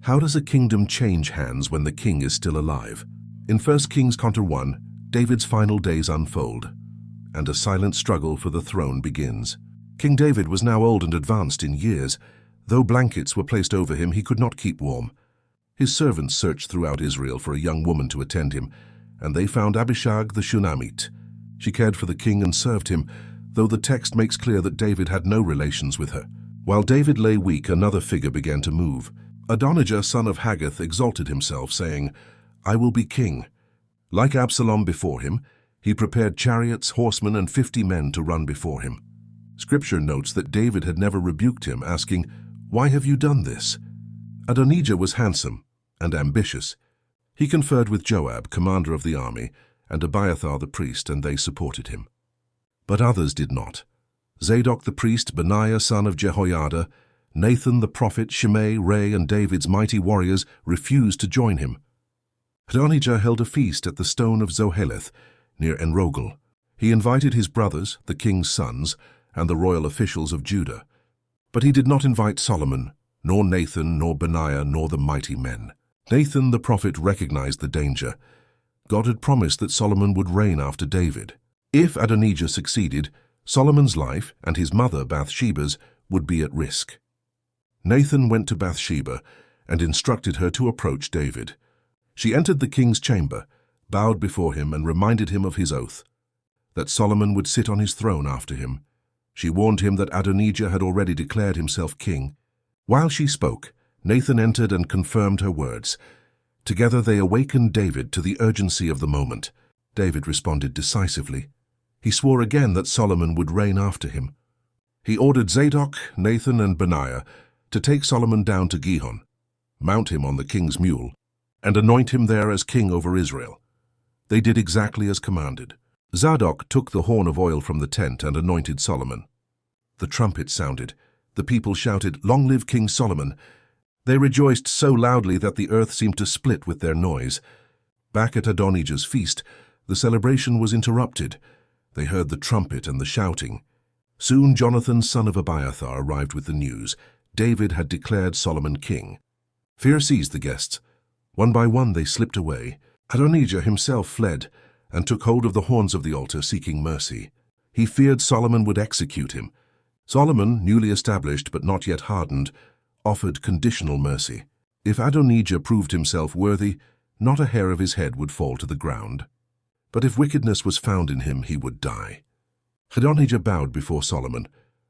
How does a kingdom change hands when the king is still alive? In 1 Kings chapter 1, David's final days unfold, and a silent struggle for the throne begins. King David was now old and advanced in years. Though blankets were placed over him, he could not keep warm. His servants searched throughout Israel for a young woman to attend him, and they found Abishag the Shunammite. She cared for the king and served him, though the text makes clear that David had no relations with her. While David lay weak, another figure began to move. Adonijah, son of Haggith, exalted himself, saying, "I will be king." Like Absalom before him, he prepared chariots, horsemen, and 50 men to run before him. Scripture notes that David had never rebuked him, asking, "Why have you done this?" Adonijah was handsome and ambitious. He conferred with Joab, commander of the army, and Abiathar the priest, and they supported him. But others did not. Zadok the priest, Benaiah son of Jehoiada, Nathan the prophet, Shimei, Ray, and David's mighty warriors refused to join him. Adonijah held a feast at the stone of Zoheleth, near Enrogel. He invited his brothers, the king's sons, and the royal officials of Judah. But he did not invite Solomon, nor Nathan, nor Benaiah, nor the mighty men. Nathan the prophet recognized the danger. God had promised that Solomon would reign after David. If Adonijah succeeded, Solomon's life and his mother Bathsheba's would be at risk. Nathan went to Bathsheba and instructed her to approach David. She entered the king's chamber, bowed before him, and reminded him of his oath, that Solomon would sit on his throne after him. She warned him that Adonijah had already declared himself king. While she spoke, Nathan entered and confirmed her words. Together they awakened David to the urgency of the moment. David responded decisively. He swore again that Solomon would reign after him. He ordered Zadok, Nathan, and Benaiah to take Solomon down to Gihon, mount him on the king's mule, and anoint him there as king over Israel. They did exactly as commanded. Zadok took the horn of oil from the tent and anointed Solomon. The trumpet sounded. The people shouted, "Long live King Solomon!" They rejoiced so loudly that the earth seemed to split with their noise. Back at Adonijah's feast, the celebration was interrupted. They heard the trumpet and the shouting. Soon Jonathan, son of Abiathar, arrived with the news. David had declared Solomon king. Fear seized the guests. One by one they slipped away. Adonijah himself fled and took hold of the horns of the altar, seeking mercy. He feared Solomon would execute him. Solomon, newly established but not yet hardened, offered conditional mercy. If Adonijah proved himself worthy, not a hair of his head would fall to the ground. But if wickedness was found in him, he would die. Adonijah bowed before Solomon.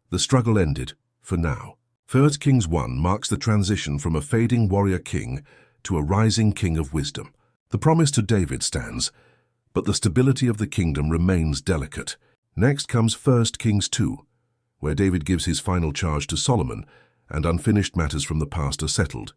The struggle ended, for now. 1 Kings 1 marks the transition from a fading warrior king to a rising king of wisdom. The promise to David stands, but the stability of the kingdom remains delicate. Next comes 1 Kings 2, where David gives his final charge to Solomon, and unfinished matters from the past are settled.